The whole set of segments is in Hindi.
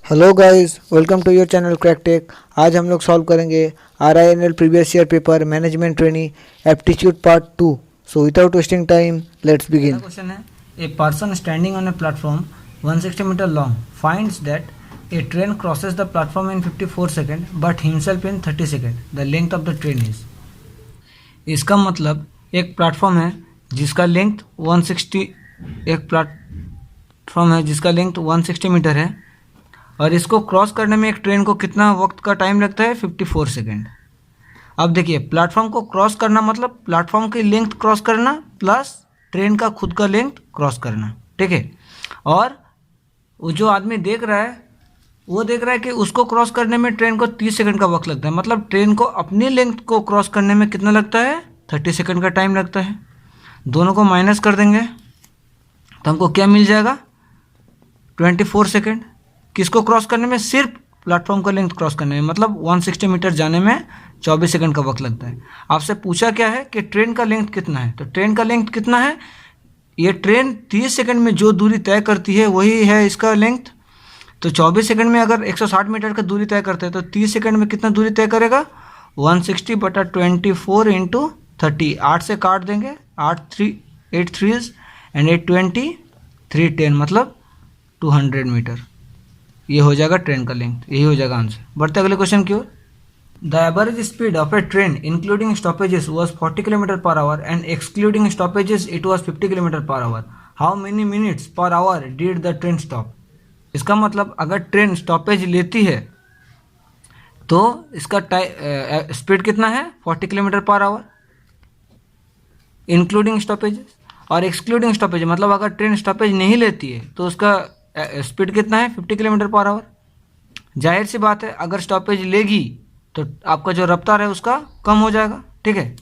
Hello guys, welcome to your channel crack tech. आज हम लोग सॉल्व करेंगे RINL previous year paper management training aptitude part 2। So without wasting time let's begin. Question है, a person standing on a platform 160 metre long finds that a train crosses the platform in 54 second but himself in 30 second. The length of the train is. इसका मतलब एक प्लेटफॉर्म है जिसका लेंथ 160 मीटर है और इसको क्रॉस करने में एक ट्रेन को कितना वक्त का टाइम लगता है? 54 सेकेंड। अब देखिए, प्लेटफॉर्म को क्रॉस करना मतलब प्लेटफॉर्म की लेंथ क्रॉस करना प्लस ट्रेन का खुद का लेंथ क्रॉस करना, ठीक है। और वो जो आदमी देख रहा है वो देख रहा है कि उसको क्रॉस करने में ट्रेन को 30 सेकंड का वक्त लगता है, मतलब ट्रेन को अपनी लेंथ को क्रॉस करने में कितना लगता है? 30 सेकंड का टाइम लगता है। दोनों को माइनस कर देंगे तो हमको क्या मिल जाएगा? 24 सेकंड। किसको क्रॉस करने में? सिर्फ प्लेटफॉर्म का लेंथ क्रॉस करने में, मतलब 160 मीटर जाने में 24 सेकंड का वक्त लगता है। आपसे पूछा क्या है कि ट्रेन का लेंथ कितना है, तो ट्रेन का लेंथ कितना है? ये ट्रेन 30 सेकंड में जो दूरी तय करती है वही है इसका लेंथ। तो 24 सेकंड में अगर 160 मीटर का दूरी तय करते हैं तो 30 सेकंड में कितना दूरी तय करेगा? 160/24 इंटू 30। 8 से काट देंगे, 8 3 एंड 8 20 310, मतलब 200 मीटर। ये हो जाएगा ट्रेन का लेंथ, यही हो जाएगा आंसर। बढ़ते अगले क्वेश्चन की ओर। The average speed of a train including stoppages was 40 kilometre per hour and excluding stoppages it was 50 kilometre per hour. How many minutes per hour did the train stop? इसका मतलब अगर ट्रेन स्टॉपेज लेती है तो इसका स्पीड कितना है? 40 kilometre per our including stoppages, और एक्सक्लूडिंग स्टॉपेज मतलब अगर ट्रेन स्टॉपेज नहीं लेती है तो उसका स्पीड कितना है? 50 किलोमीटर पर आवर। जाहिर सी बात है, अगर स्टॉपेज लेगी तो आपका जो रफ्तार है उसका कम हो जाएगा, ठीक है।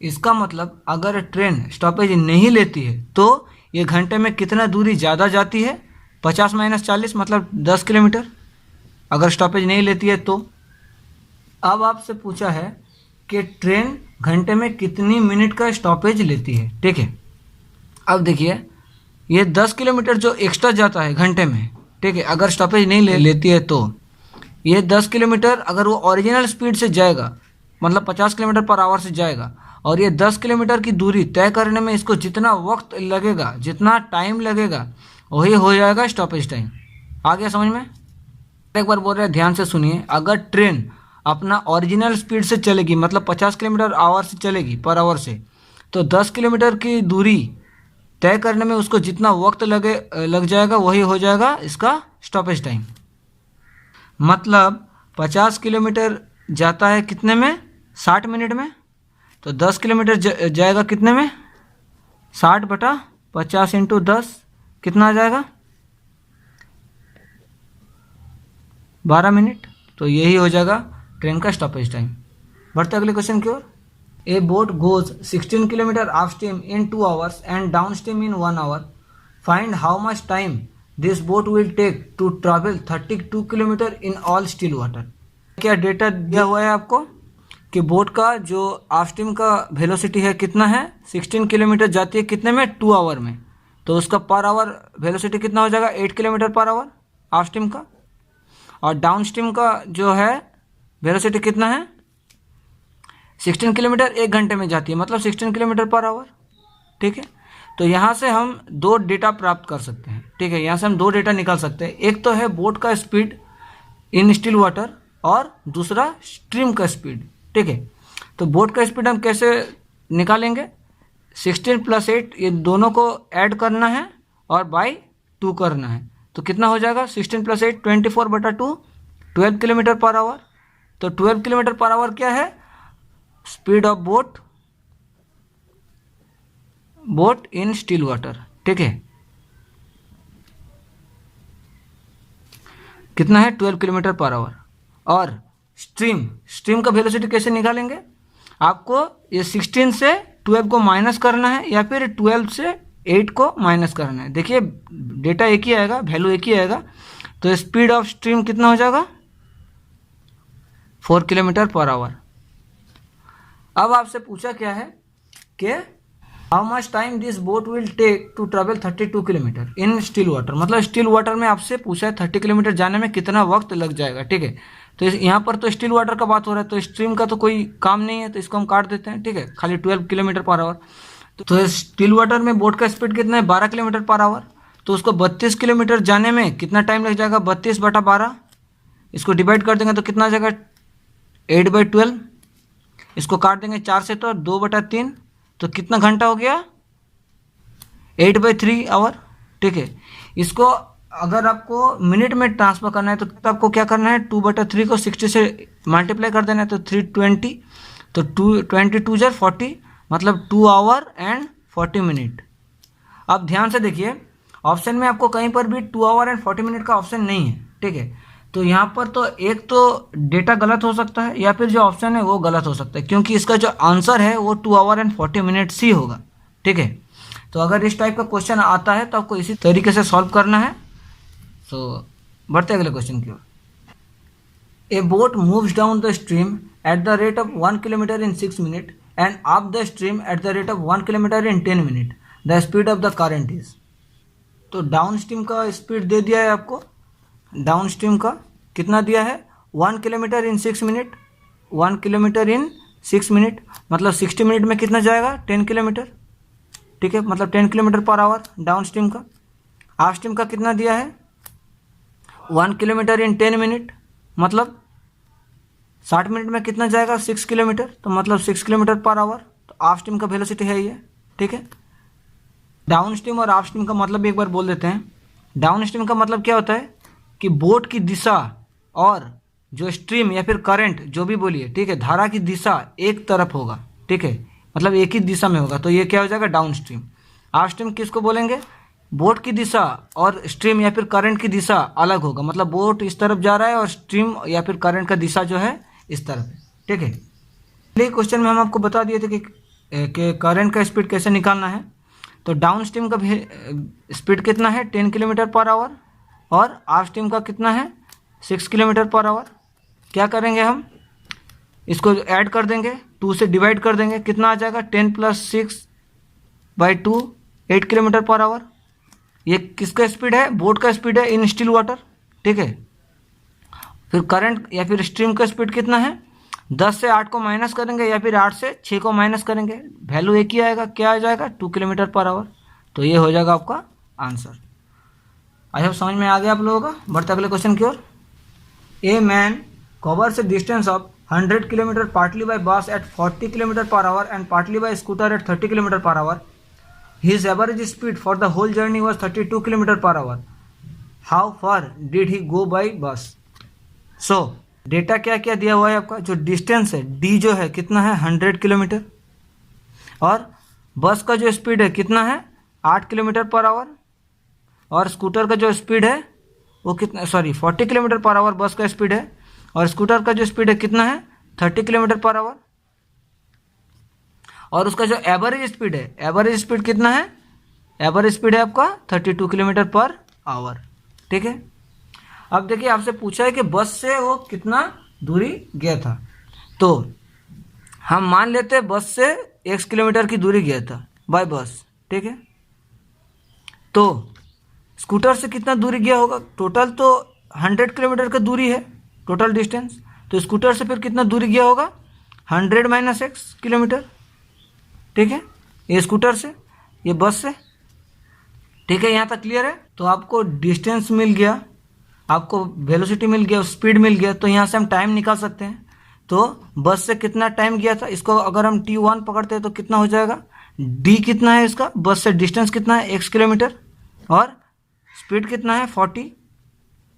इसका मतलब अगर ट्रेन स्टॉपेज नहीं लेती है तो ये घंटे में कितना दूरी ज़्यादा जाती है? 50 - 40 मतलब 10 किलोमीटर, अगर स्टॉपेज नहीं लेती है तो। अब आपसे पूछा है कि ट्रेन घंटे में कितनी मिनट का स्टॉपेज लेती है, ठीक है। अब देखिए, ये 10 किलोमीटर जो एक्स्ट्रा जाता है घंटे में, ठीक है, अगर स्टॉपेज नहीं लेती है तो ये 10 किलोमीटर अगर वो ओरिजिनल स्पीड से जाएगा मतलब 50 किलोमीटर पर आवर से जाएगा, और ये 10 किलोमीटर की दूरी तय करने में इसको जितना वक्त लगेगा, जितना टाइम लगेगा, वही हो जाएगा स्टॉपेज टाइम। आ गया समझ में? एक बार बोल रहे हैं, ध्यान से सुनिए। अगर ट्रेन अपना ओरिजिनल स्पीड से चलेगी मतलब 50 किलोमीटर आवर से चलेगी पर आवर से, तो 10 किलोमीटर की दूरी तय करने में उसको जितना वक्त लग जाएगा वही हो जाएगा इसका स्टॉपेज टाइम। मतलब 50 किलोमीटर जाता है कितने में? 60 मिनट में। तो 10 किलोमीटर जाएगा कितने में? 60/50 इंटू 10 कितना आ जाएगा? 12 मिनट। तो यही हो जाएगा ट्रेन का स्टॉपेज टाइम। बढ़ते अगले क्वेश्चन की ओर। A boat goes 16 km upstream in 2 hours and downstream in 1 hour. Find how much time this boat will take to travel 32 km in all still water. क्या डेटा दिया हुआ है आपको कि बोट का जो अपस्ट्रीम का वेलोसिटी है कितना है? 16 किलोमीटर जाती है कितने में? 2 आवर में। तो उसका पर आवर वेलोसिटी कितना हो जाएगा? 8 किलोमीटर पर आवर अपस्ट्रीम का। और डाउनस्ट्रीम का जो है वेलोसिटी कितना है? 16 किलोमीटर 1 घंटे में जाती है, मतलब 16 किलोमीटर पर आवर, ठीक है। तो यहाँ से हम 2 डेटा प्राप्त कर सकते हैं, ठीक है। यहाँ से हम 2 डेटा निकाल सकते हैं। एक तो है बोट का स्पीड इन स्टिल वाटर और दूसरा स्ट्रीम का स्पीड, ठीक है। तो बोट का स्पीड हम कैसे निकालेंगे? 16 + 8 ये दोनों को ऐड करना है और बाई 2 करना है। तो कितना हो जाएगा? 16 + 8 24/2 12 किलोमीटर पर आवर। तो 12 किलोमीटर पर आवर क्या है? Speed of boat in still water, ठीक है। कितना है? 12 किलोमीटर पर आवर। और स्ट्रीम का वेलोसिटी कैसे निकालेंगे? आपको ये 16 से 12 को माइनस करना है या फिर 12 से 8 को माइनस करना है। देखिए, डेटा एक ही आएगा, वैल्यू एक ही आएगा। तो स्पीड ऑफ स्ट्रीम कितना हो जाएगा? 4 किलोमीटर पर आवर। अब आपसे पूछा क्या है कि how much time this boat will take to travel 32 kilometre in still water, मतलब स्टिल वाटर में आपसे पूछा है 30 किलोमीटर जाने में कितना वक्त लग जाएगा, ठीक है। तो यहाँ पर तो स्टिल वाटर का बात हो रहा है, तो स्ट्रीम का तो कोई काम नहीं है, तो इसको हम काट देते हैं, ठीक है। खाली 12 किलोमीटर पर आवर। तो स्टिल वाटर में बोट का स्पीड कितना है, 12 किलोमीटर पर आवर। तो उसको 32 किलोमीटर जाने में कितना टाइम लग जाएगा, 32/12। इसको डिवाइड कर देंगे तो कितना आ जाएगा, 8/12। इसको काट देंगे 4 से तो 2/3, तो कितना घंटा हो गया, 8/3 आवर, ठीक है। इसको अगर आपको मिनट में ट्रांसफर करना है तो आपको क्या करना है, 2/3 को 60 से मल्टीप्लाई कर देना है, तो 320, तो 22 40, मतलब 2 आवर एंड 40 मिनट। अब ध्यान से देखिए, ऑप्शन में आपको कहीं पर भी 2 आवर एंड 40 मिनट का ऑप्शन नहीं है, ठीक है। तो यहाँ पर तो एक तो डेटा गलत हो सकता है, या फिर जो ऑप्शन है वो गलत हो सकता है, क्योंकि इसका जो आंसर है वो 2 आवर एंड 40 मिनट्स ही होगा, ठीक है। तो अगर इस टाइप का क्वेश्चन आता है तो आपको इसी तरीके से सॉल्व करना है। तो बढ़ते अगले क्वेश्चन की ओर। A boat moves down the stream at the rate of 1 kilometre in 6 minute and up the stream at the rate of 1 kilometre in 10 minute. The speed of the current is. तो डाउन स्ट्रीम का स्पीड दे दिया है आपको, डाउन स्ट्रीम का कितना दिया है, 1 kilometre in 6 minute, 1 kilometre in 6 minute, मतलब 60 मिनट में कितना जाएगा, 10 किलोमीटर, ठीक है, मतलब 10 kilometre per our down stream का। अप स्ट्रीम का कितना दिया है, 1 किलोमीटर इन 10 मिनट, मतलब 60 मिनट में कितना जाएगा, 6 किलोमीटर, तो मतलब 6 किलोमीटर पर आवर। तो अप स्ट्रीम का वेलोसिटी है ये, ठीक है। डाउन स्ट्रीम और अप स्ट्रीम का मतलब एक बार बोल देते हैं। डाउन स्ट्रीम का मतलब क्या होता है कि बोट की दिशा और जो स्ट्रीम या फिर करंट जो भी बोलिए, ठीक है, धारा की दिशा एक तरफ होगा, ठीक है, मतलब एक ही दिशा में होगा, तो ये क्या हो जाएगा, डाउन स्ट्रीम। अप स्ट्रीम किसको बोलेंगे, बोट की दिशा और स्ट्रीम या फिर करंट की दिशा अलग होगा, मतलब बोट इस तरफ जा रहा है और स्ट्रीम या फिर करंट का दिशा जो है इस तरफ है, ठीक है। पहले क्वेश्चन में हम आपको बता दिए थे कि करंट का स्पीड कैसे निकालना है। तो डाउन स्ट्रीम का स्पीड कितना है, 10 किलोमीटर पर आवर, और अप स्ट्रीम का कितना है, 6 किलोमीटर पर आवर। क्या करेंगे हम, इसको ऐड कर देंगे, 2 से डिवाइड कर देंगे, कितना आ जाएगा, 10 + 6/2, 8 किलोमीटर पर आवर। ये किसका स्पीड है, बोट का स्पीड है इन स्टिल वाटर, ठीक है। फिर करंट या फिर स्ट्रीम का स्पीड कितना है, 10 से 8 को माइनस करेंगे या फिर 8 से 6 को माइनस करेंगे, वैल्यू एक ही आएगा, क्या आ जाएगा, 2 किलोमीटर पर आवर। तो ये हो जाएगा आपका आंसर। आई होप समझ में आ गया आप लोगों का। बढ़ते अगले क्वेश्चन की ओर। A man covers a distance of 100 kilometre partly by bus at 40 kilometre per hour and partly by scooter at 30 kilometre per hour. His average speed for the whole journey was 32 km per hour. How far did he go by bus? So, data क्या क्या दिया हुआ है आपका, जो डिस्टेंस है d जो है कितना है, 100 किलोमीटर, और बस का जो स्पीड है कितना है, 8 किलोमीटर पर आवर, और स्कूटर का जो स्पीड है वो कितना, 40 किलोमीटर पर आवर बस का स्पीड है, और स्कूटर का जो स्पीड है कितना है, 30 किलोमीटर पर आवर, और उसका जो एवरेज स्पीड है, एवरेज स्पीड कितना है, एवरेज स्पीड है आपका 32 किलोमीटर पर आवर, ठीक है। अब देखिए आपसे पूछा है कि बस से वो कितना दूरी गया था, तो हम मान लेते हैं बस से x किलोमीटर की दूरी गया था बाय बस, ठीक है। तो स्कूटर से कितना दूरी गया होगा, टोटल तो 100 किलोमीटर का दूरी है टोटल डिस्टेंस, तो स्कूटर से फिर कितना दूरी गया होगा, 100 - x किलोमीटर, ठीक है। ये स्कूटर से, ये बस से, ठीक है। यहाँ तक क्लियर है। तो आपको डिस्टेंस मिल गया, आपको वेलोसिटी मिल गया, स्पीड मिल गया, तो यहाँ से हम टाइम निकाल सकते हैं। तो बस से कितना टाइम गया था, इसको अगर हम t1 पकड़ते हैं तो कितना हो जाएगा, d कितना है इसका, बस से डिस्टेंस कितना है, x किलोमीटर, और स्पीड कितना है 40।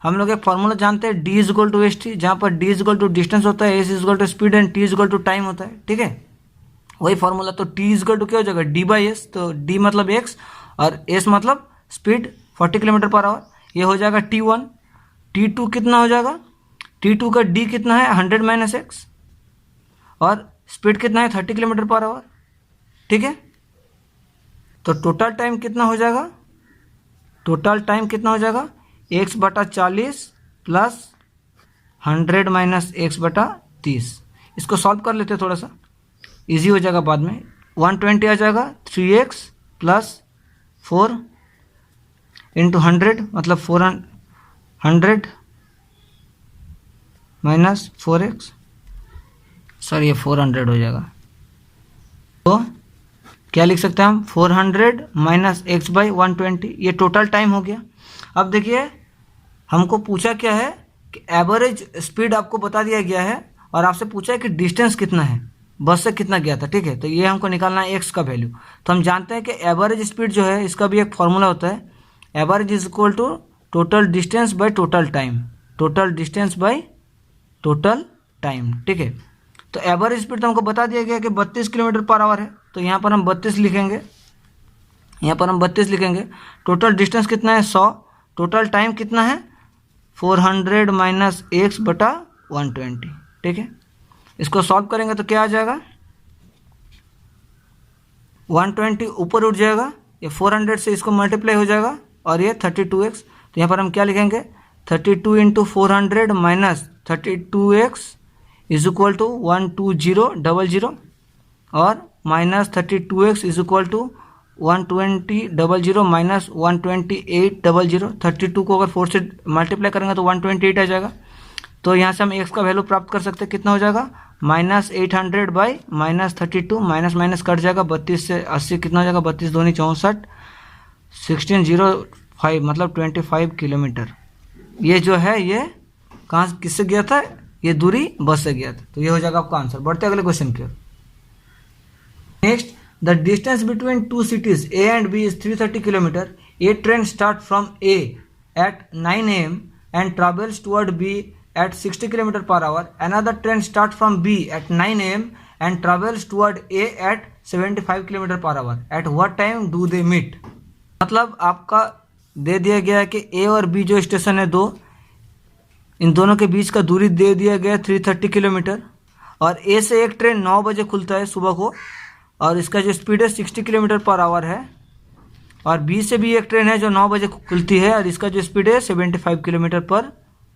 हम लोग एक फॉर्मूला जानते हैं, d = st, जहाँ पर d = डिस्टेंस होता है, s = speed and t = time होता है, ठीक है, वही फॉर्मूला। तो t = क्या हो जाएगा, d/s, तो d मतलब x और s मतलब स्पीड 40 किलोमीटर पर आवर, ये हो जाएगा t1। t2 कितना हो जाएगा, t2 का d कितना है, 100 - x, और स्पीड कितना है 30 किलोमीटर पर आवर, ठीक है। तो टोटल टाइम कितना हो जाएगा, टोटल टाइम कितना हो जाएगा, x/40 + 100 - x/30। इसको सॉल्व कर लेते हैं, थोड़ा सा इजी हो जाएगा बाद में, 120 आ जाएगा, 3x प्लस 4 इंटू 100 मतलब 400 माइनस 4x, सॉरी ये 400 हो जाएगा। तो क्या लिख सकते हैं हम, 400 माइनस x बाई 120, ये टोटल टाइम हो गया। अब देखिए हमको पूछा क्या है कि एवरेज स्पीड आपको बता दिया गया है और आपसे पूछा है कि डिस्टेंस कितना है, बस से कितना गया था, ठीक है। तो ये हमको निकालना है x का वैल्यू। तो हम जानते हैं कि एवरेज स्पीड जो है इसका भी एक फॉर्मूला होता है, average is equal to total distance by total time, total distance by total time, ठीक है। तो एवरेज स्पीड तो हमको बता दिया गया कि 32 किलोमीटर पर आवर है, तो यहाँ पर हम 32 लिखेंगे, यहाँ पर हम 32 लिखेंगे। टोटल डिस्टेंस कितना है 100, टोटल टाइम कितना है 400 माइनस x बटा 120, ठीक है। इसको सॉल्व करेंगे तो क्या आ जाएगा, 120 ऊपर उठ जाएगा, ये 400 से इसको मल्टीप्लाई हो जाएगा और ये 32x। तो यहाँ पर हम क्या लिखेंगे, 32 into 400 minus 32x is equal to 12000 और minus 32x is equal to 12000 minus 12800। 32 को अगर 4 से मल्टीप्लाई करेंगे तो 128 आ जाएगा। तो यहाँ से हम x का वैल्यू प्राप्त कर सकते हैं, कितना हो जाएगा minus 800 by minus 32, minus minus cut जाएगा, 32 से 80 कितना हो जाएगा, 32 दूनी 64, 1605 मतलब 25 किलोमीटर। ये जो है ये कहाँ किससे गया था, ये दूरी बस से गया था। तो ये हो जाएगा आपका आंसर। बढ़ते अगले क्वेश्चन की ओर। Next, the distance between two cities A and B is 330 kilometre. A train start from A at 9 AM and travels toward B at 60 kilometre per our. Another train start from B at 9 AM and travels toward A at 75 kilometre per our. At what time do they meet? मतलब आपका दे दिया गया है कि A और B जो स्टेशन है दो, इन दोनों के बीच का दूरी दे दिया गया 330 किलोमीटर और A से एक ट्रेन 9 बजे खुलता है सुबह को और इसका जो स्पीड है 60 किलोमीटर पर आवर है, और B से भी एक ट्रेन है जो 9 बजे खुलती है और इसका जो स्पीड है 75 किलोमीटर पर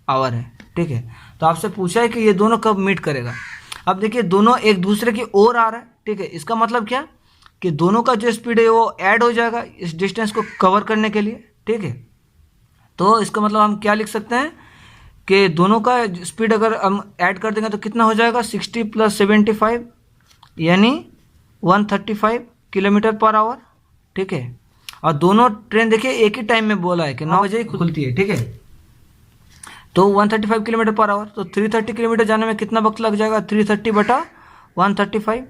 आवर है, ठीक है। तो आपसे पूछा है कि ये दोनों कब मीट करेगा। अब देखिए दोनों एक दूसरे की ओर आ रहा है, ठीक है। इसका मतलब क्या कि दोनों का जो स्पीड है वो ऐड हो जाएगा इस डिस्टेंस को कवर करने के लिए, ठीक है। तो इसका मतलब हम क्या लिख सकते हैं कि दोनों का स्पीड अगर हम ऐड कर देंगे तो कितना हो जाएगा 60 प्लस 75 यानी 135 किलोमीटर पर आवर, ठीक है। और दोनों ट्रेन देखिए एक ही टाइम में बोला है कि 9 बजे ही खुलती है, ठीक है। तो 135 किलोमीटर पर आवर, तो 330 किलोमीटर जाने में कितना वक्त लग जाएगा 330 बटा 135।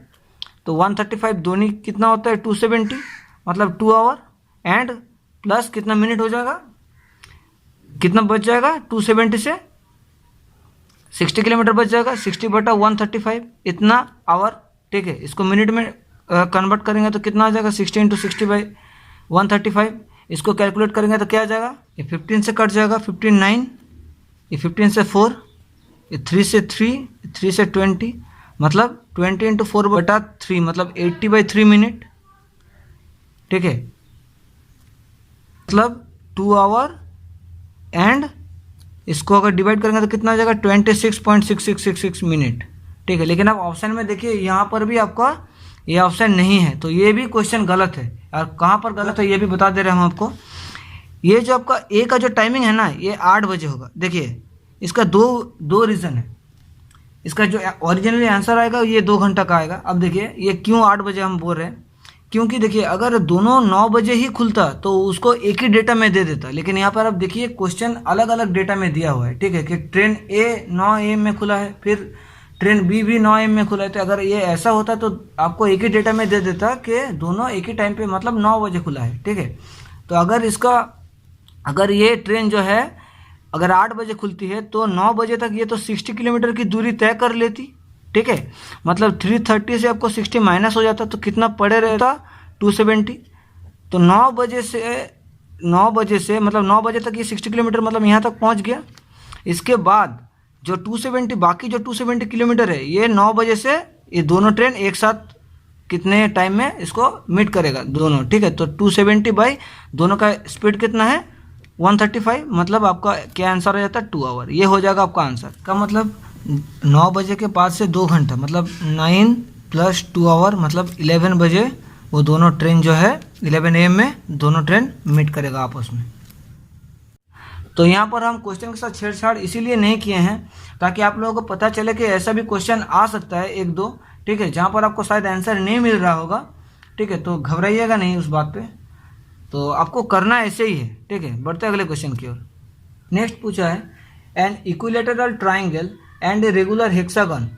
तो 135 दोनों कितना होता है 270 मतलब 2 आवर एंड प्लस कितना मिनट हो जाएगा, कितना बच जाएगा 270 से 60 किलोमीटर बच जाएगा, 60 बटा 135 इतना आवर, ठीक है। इसको मिनट में कन्वर्ट करेंगे तो कितना आ जाएगा 60 इंटू 60 बाई 135। इसको कैलकुलेट करेंगे तो क्या आ जाएगा, ये 15 से कट जाएगा 15 9, ये 15 से 4, ये 3 से 3, 3 से 20 मतलब 20 इंटू 4 बटा 3 मतलब 80/3 मिनट, ठीक है। मतलब 2 आवर एंड इसको अगर डिवाइड करेंगे तो कितना आ जाएगा 26.6666 मिनट, ठीक है। लेकिन अब ऑप्शन में देखिए यहाँ पर भी आपका ये ऑप्शन नहीं है, तो ये भी क्वेश्चन गलत है। और कहाँ पर गलत है ये भी बता दे रहे हैं हम आपको। ये जो आपका ए का जो टाइमिंग है ना ये 8 बजे होगा। देखिए इसका दो रीज़न है। इसका जो ओरिजिनली आंसर आएगा ये 2 घंटा का आएगा। अब देखिए ये क्यों 8 बजे हम बोल रहे हैं, क्योंकि देखिए अगर दोनों 9 बजे ही खुलता तो उसको एक ही डेटा में दे देता, लेकिन यहाँ पर अब देखिए क्वेश्चन अलग अलग डेटा में दिया हुआ है, ठीक है। कि ट्रेन ए 9 AM में खुला है, फिर ट्रेन बी भी 9 AM में खुला है। तो अगर ये ऐसा होता तो आपको एक ही डेटा में दे देता कि दोनों एक ही टाइम पे मतलब 9 बजे खुला है, ठीक है। तो अगर ये ट्रेन जो है अगर 8 बजे खुलती है तो 9 बजे तक ये तो 60 किलोमीटर की दूरी तय कर लेती, ठीक है। मतलब 330 से आपको 60 माइनस हो जाता तो कितना पड़े रहता 270। तो 9 बजे से मतलब 9 बजे तक ये 60 किलोमीटर मतलब यहाँ तक पहुँच गया। इसके बाद जो 270 बाकी जो 270 किलोमीटर है ये 9 बजे से ये दोनों ट्रेन एक साथ कितने टाइम में इसको मीट करेगा दोनों, ठीक है। तो 270 बाई दोनों का स्पीड कितना है 135 मतलब आपका क्या आंसर हो जाता है 2 आवर। ये हो जाएगा आपका आंसर का मतलब 9 बजे के बाद से 2 घंटा मतलब 9 प्लस 2 आवर मतलब 11 बजे वो दोनों ट्रेन जो है 11 AM में दोनों ट्रेन मीट करेगा आपस में। तो यहाँ पर हम क्वेश्चन के साथ छेड़छाड़ इसीलिए नहीं किए हैं ताकि आप लोगों को पता चले कि ऐसा भी क्वेश्चन आ सकता है एक दो, ठीक है, जहाँ पर आपको शायद आंसर नहीं मिल रहा होगा, ठीक है। तो घबराइएगा नहीं उस बात पे, तो आपको करना ऐसे ही है, ठीक है। बढ़ते अगले क्वेश्चन की ओर। नेक्स्ट पूछा है an equilateral triangle and a regular hexagon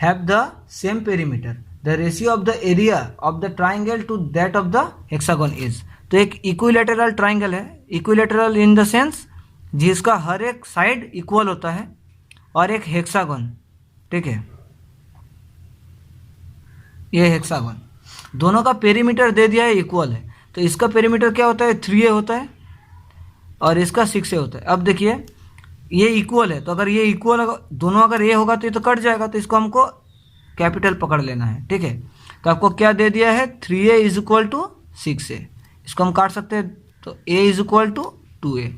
have the same perimeter, the ratio of the area of the triangle to that of the hexagon is. तो एक इक्विलेटरल ट्राइंगल है, इक्विलेटरल इन द सेंस जिसका हर एक साइड इक्वल होता है, और एक हेक्सागन, ठीक है, ये हेक्सागन, दोनों का पेरीमीटर दे दिया है इक्वल है। तो इसका पेरीमीटर क्या होता है 3a होता है और इसका 6a होता है। अब देखिए ये इक्वल है, तो अगर ये इक्वल दोनों अगर ये होगा तो ये तो कट जाएगा, तो इसको हमको कैपिटल पकड़ लेना है, ठीक है। तो आपको क्या दे दिया है 3a is equal to 6a, इसको हम काट सकते हैं, तो a is equal to 2a,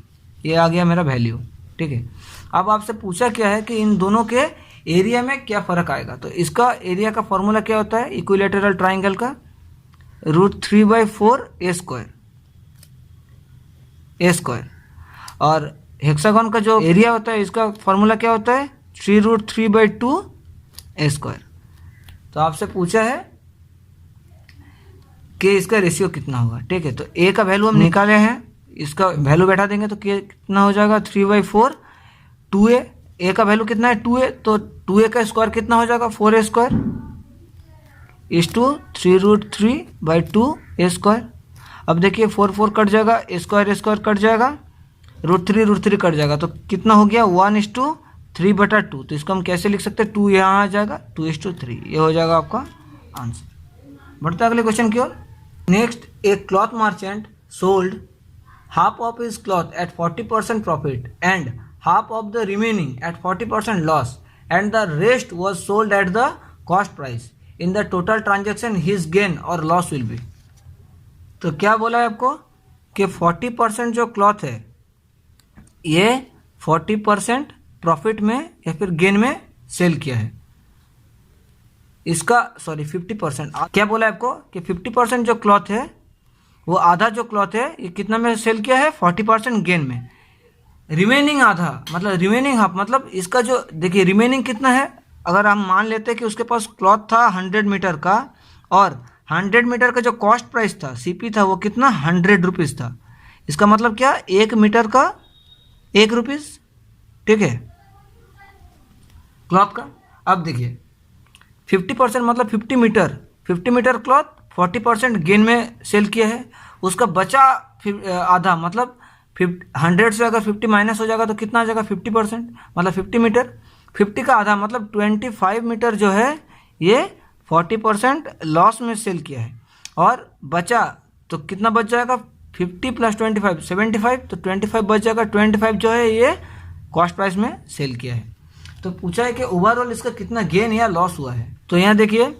ये आ गया मेरा वैल्यू, ठीक है। अब आपसे पूछा क्या है कि इन दोनों के एरिया में क्या फ़र्क आएगा। तो इसका एरिया का फॉर्मूला क्या होता है इक्विलेटरल ट्राइंगल का, √3/4 a स्क्वायर, और हेक्सागन का जो एरिया होता है इसका फॉर्मूला क्या होता है 3√3/2 a स्क्वायर। तो आपसे पूछा है कि इसका रेशियो कितना होगा, ठीक है। तो a का वैल्यू हम निकाले हैं, इसका वैल्यू बैठा देंगे तो कितना हो जाएगा 3/4 2a, a का वैल्यू कितना है 2a, तो 2a का स्क्वायर कितना हो जाएगा 4a square is to 3√3/2 a square. अब देखिए 4 कट जाएगा, स्क्वायर कट जाएगा, √3 कट जाएगा, तो कितना हो गया 1:3/2। तो इसको हम कैसे लिख सकते हैं 2 यहाँ आ जाएगा 2:3, ये हो जाएगा आपका आंसर। बढ़ते अगले क्वेश्चन की ओर। Next, a cloth merchant sold half of his cloth at 40% profit and half of the remaining at 40% loss, and the rest was sold at the cost price. In the total transaction his gain or loss will be. तो क्या बोला है आपको कि 40% जो क्लॉथ है ये 40% प्रॉफिट में या फिर गेन में सेल किया है, इसका 50%। क्या बोला है आपको कि 50% जो क्लॉथ है वो आधा जो क्लॉथ है ये कितना में सेल किया है 40% गेन में, रिमेनिंग आधा मतलब रिमेनिंग हाफ, मतलब इसका जो देखिए रिमेनिंग कितना है, अगर हम मान लेते हैं कि उसके पास क्लॉथ था 100 मीटर का और 100 मीटर का जो कॉस्ट प्राइस था सीपी था वो कितना 100 रुपीज़ था, इसका मतलब क्या 1 मीटर का 1 रुपीज़, ठीक है, क्लॉथ का। अब देखिए 50% मतलब 50 मीटर क्लॉथ 40% गेन में सेल किया है, उसका बचा आधा मतलब 100 से अगर 50 माइनस हो जाएगा तो कितना आ जाएगा 50%, मतलब 50 मीटर, 50 का आधा मतलब 25 मीटर जो है ये 40% लॉस में सेल किया है, और बचा तो कितना बच जाएगा 50 + 25 75, तो 25 बच जाएगा, 25 जो है ये कॉस्ट प्राइस में सेल किया है। तो पूछा है कि ओवरऑल इसका कितना गेन या लॉस हुआ है। तो यहाँ देखिए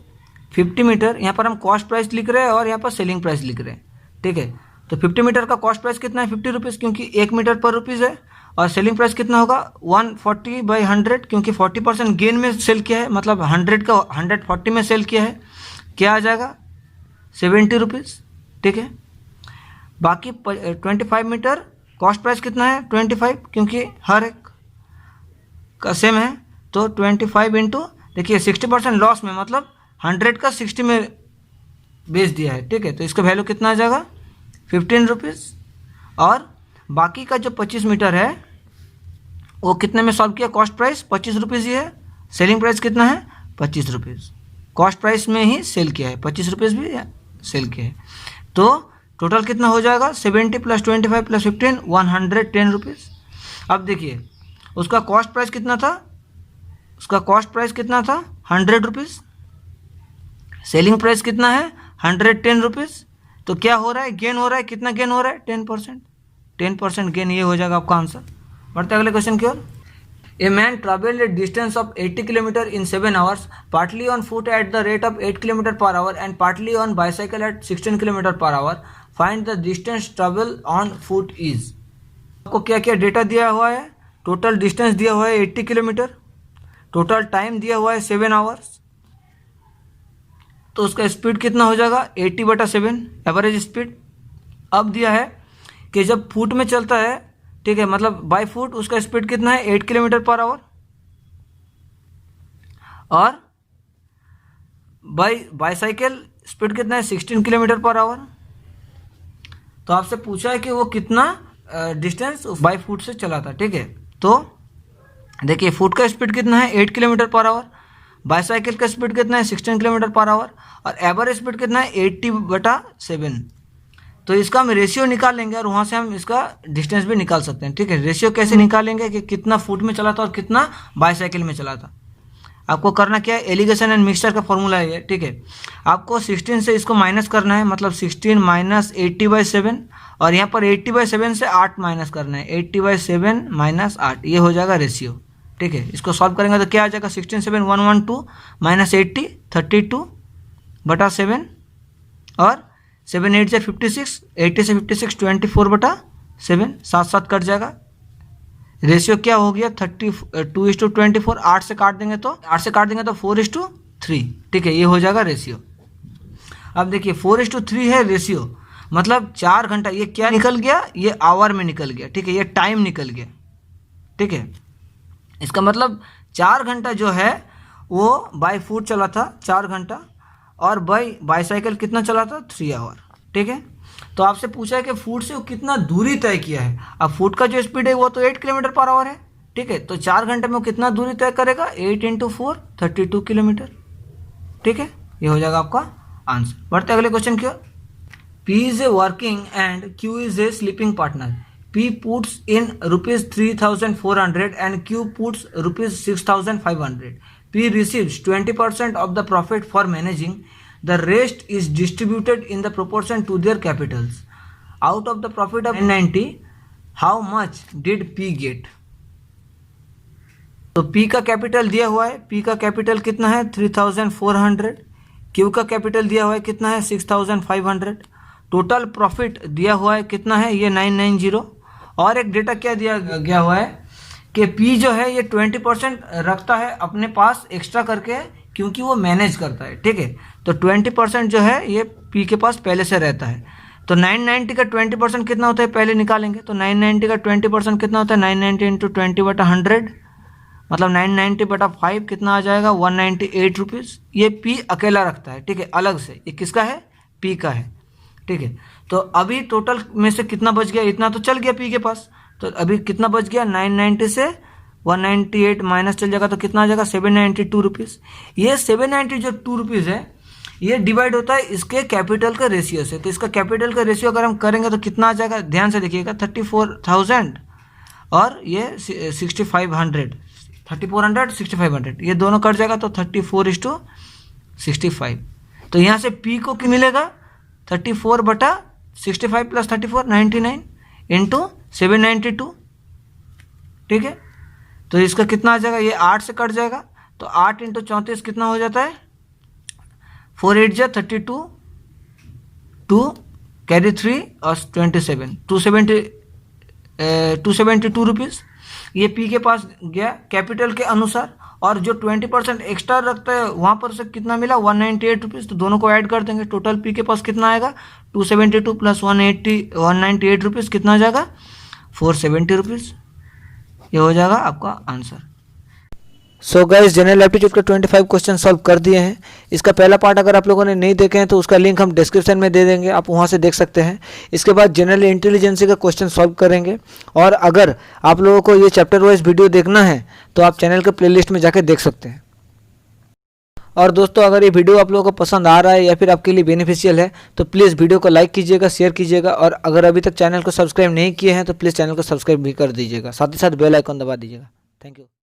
50 मीटर, यहाँ पर हम कॉस्ट प्राइस लिख रहे हैं और यहाँ पर सेलिंग प्राइस लिख रहे हैं, ठीक है। तो 50 मीटर का कॉस्ट प्राइस कितना है 50 रुपीज़, क्योंकि 1 मीटर पर रुपीज़ है, और सेलिंग प्राइस कितना होगा 140/100, क्योंकि 40% गेन में सेल किया है, मतलब 100 का 140 में सेल किया है, क्या आ जाएगा 70 रुपीज़, ठीक है। बाकी 25 मीटर कॉस्ट प्राइस कितना है 25, क्योंकि हर एक का सेम है, तो 25 इंटू देखिए 60% लॉस में, मतलब 100 का 60 में बेच दिया है, ठीक है। तो इसका वैल्यू कितना आ जाएगा 15 रुपीज़, और बाकी का जो 25 मीटर है वो कितने में सॉल्व किया, कॉस्ट प्राइस 25 रुपीज़ ही है, सेलिंग प्राइस कितना है 25 रुपीज़, कॉस्ट प्राइस में ही सेल किया है, 25 रुपीज़ भी सेल किया है। तो टोटल कितना हो जाएगा 70 + 25 + 15 110 रुपीज़। अब देखिए उसका कॉस्ट प्राइस कितना था, उसका कॉस्ट प्राइस कितना था 100 रुपीज़, सेलिंग प्राइस कितना है 110 रुपीज़, तो क्या हो रहा है गेन हो रहा है, कितना गेन हो रहा है 10% गेन, ये हो जाएगा आपका आंसर। बढ़ते अगले क्वेश्चन की ओर। A man travelled a distance of 80 kilometre in 7 hours, partly on foot at the rate of 8 km/h and partly on bicycle at 16 km/h, find the distance travel on foot is. आपको क्या क्या डेटा दिया हुआ है, टोटल डिस्टेंस दिया हुआ है 80 किलोमीटर, टोटल टाइम दिया हुआ है 7 hours, तो उसका स्पीड कितना हो जाएगा 80/7 एवरेज स्पीड। अब दिया है कि जब फुट में चलता है, ठीक है, मतलब बाई फुट उसका स्पीड कितना है 8 km/h, और बाईसाइकिल स्पीड कितना है 16 km/h। तो आपसे पूछा है कि वो कितना डिस्टेंस बाई फुट से चला था, ठीक है। तो देखिए फुट का स्पीड कितना है 8 km/h, बाईसाइकिल का स्पीड कितना है 16 km/h, और एवरेज स्पीड कितना है 80/7। तो इसका हम रेशियो निकाल लेंगे और वहाँ से हम इसका डिस्टेंस भी निकाल सकते हैं, ठीक है। रेशियो कैसे निकालेंगे कि कितना फुट में चला था और कितना बाईसाइकिल में चला था। आपको करना क्या है, एलिगेशन एंड मिक्सचर का फॉर्मूला है ये, ठीक है। आपको 16 से इसको माइनस करना है, मतलब 16 माइनस 80/7, और यहाँ पर 80/7 से 8 माइनस करना है, 80/7 माइनस 8, ये हो जाएगा रेशियो, ठीक है। इसको सॉल्व करेंगे तो क्या आ जाएगा 16 7 112 माइनस 80 32/7, और 7 8 से 56, 80 से 56 24/7, 7 कट जाएगा। रेशियो क्या हो गया 32:24, 8 से काट देंगे तो 4:3, ठीक है, ये हो जाएगा रेशियो। अब देखिए 4:3 है रेशियो, मतलब 4 घंटा, ये क्या निकल गया, ये आवर में निकल गया, ठीक है, ये टाइम निकल गया, ठीक है। इसका मतलब 4 घंटा जो है वो बाई फुट चला था 4 घंटा, और बाईसाइकिल कितना चला था 3 आवर, ठीक है। तो आपसे पूछा है कि फुट से वो कितना दूरी तय किया है। अब फुट का जो स्पीड है वो तो 8 km/h है, ठीक है। तो 4 घंटे में वो कितना दूरी तय करेगा 8 × 4 32 किलोमीटर, ठीक है, ये हो जाएगा आपका आंसर। बढ़ते अगले क्वेश्चन की ओर। P is a working and Q is a sleeping partner. P puts in ₹3,400 and Q puts ₹6,500. P receives 20% of the profit for managing. The rest is distributed in the proportion to their capitals. Out of the profit of 990, how much did P get? तो P का कैपिटल दिया हुआ है, P का कैपिटल कितना है 3,400, Q का कैपिटल दिया हुआ है कितना है 6,500, टोटल प्रॉफिट दिया हुआ है कितना है ये 990, और एक डेटा क्या दिया गया हुआ है कि P जो है ये 20% रखता है अपने पास एक्स्ट्रा करके, क्योंकि वो मैनेज करता है, ठीक है। तो 20% जो है ये P के पास पहले से रहता है। तो 990 का 20% कितना होता है पहले निकालेंगे। तो 990 का 20% कितना होता है 990 × 20/100, मतलब 990/5 कितना आ जाएगा 198 रुपीज़। ये P अकेला रखता है, ठीक है, अलग से। ये किसका है P का है, ठीक है। तो अभी टोटल में से कितना बच गया, इतना तो चल गया P के पास, तो अभी कितना बच गया 990 से 198 माइनस चल जाएगा तो कितना आ जाएगा 792 रुपीज़। ये 792 रुपीज़ है, ये डिवाइड होता है इसके कैपिटल का रेशियो से। तो इसका कैपिटल का रेशियो अगर हम करेंगे तो कितना आ जाएगा, ध्यान से देखिएगा 34,000 और ये 6,500, 3400 6,500, ये दोनों कट जाएगा तो 34:65। तो यहाँ से P को क्या मिलेगा 34/65 + 34 99 × 792, ठीक है। तो इसका कितना आ जाएगा, ये 8 से कट जाएगा तो 8 × 34 कितना हो जाता है 4 8 जा 32, 2 कैरी 3 और 27 272 रुपीज़। ये P के पास गया कैपिटल के अनुसार, और जो 20% एक्स्ट्रा रखता है वहाँ पर से कितना मिला 198 रुपीज़। तो दोनों को ऐड कर देंगे, टोटल P के पास कितना आएगा 272 + 198 रुपीज़, कितना आ जाएगा 470 रुपीज़। ये हो जाएगा आपका answer. So guys general aptitude का 25 क्वेश्चन सॉल्व कर दिए हैं। इसका पहला पार्ट अगर आप लोगों ने नहीं देखे हैं तो उसका लिंक हम डिस्क्रिप्शन में दे देंगे, आप वहां से देख सकते हैं। इसके बाद जनरल इंटेलिजेंसी का क्वेश्चन सॉल्व करेंगे, और अगर आप लोगों को ये चैप्टर वाइज वीडियो देखना है तो आप चैनल के प्लेलिस्ट में जाकर देख सकते हैं। और दोस्तों अगर ये वीडियो आप लोगों को पसंद आ रहा है या फिर आपके लिए बेनिफिशियल है तो प्लीज़ वीडियो को लाइक कीजिएगा, शेयर कीजिएगा, और अगर अभी तक चैनल को सब्सक्राइब नहीं किए हैं तो प्लीज़ चैनल को सब्सक्राइब भी कर दीजिएगा, साथ ही साथ बेल आइकन दबा दीजिएगा। Thank you.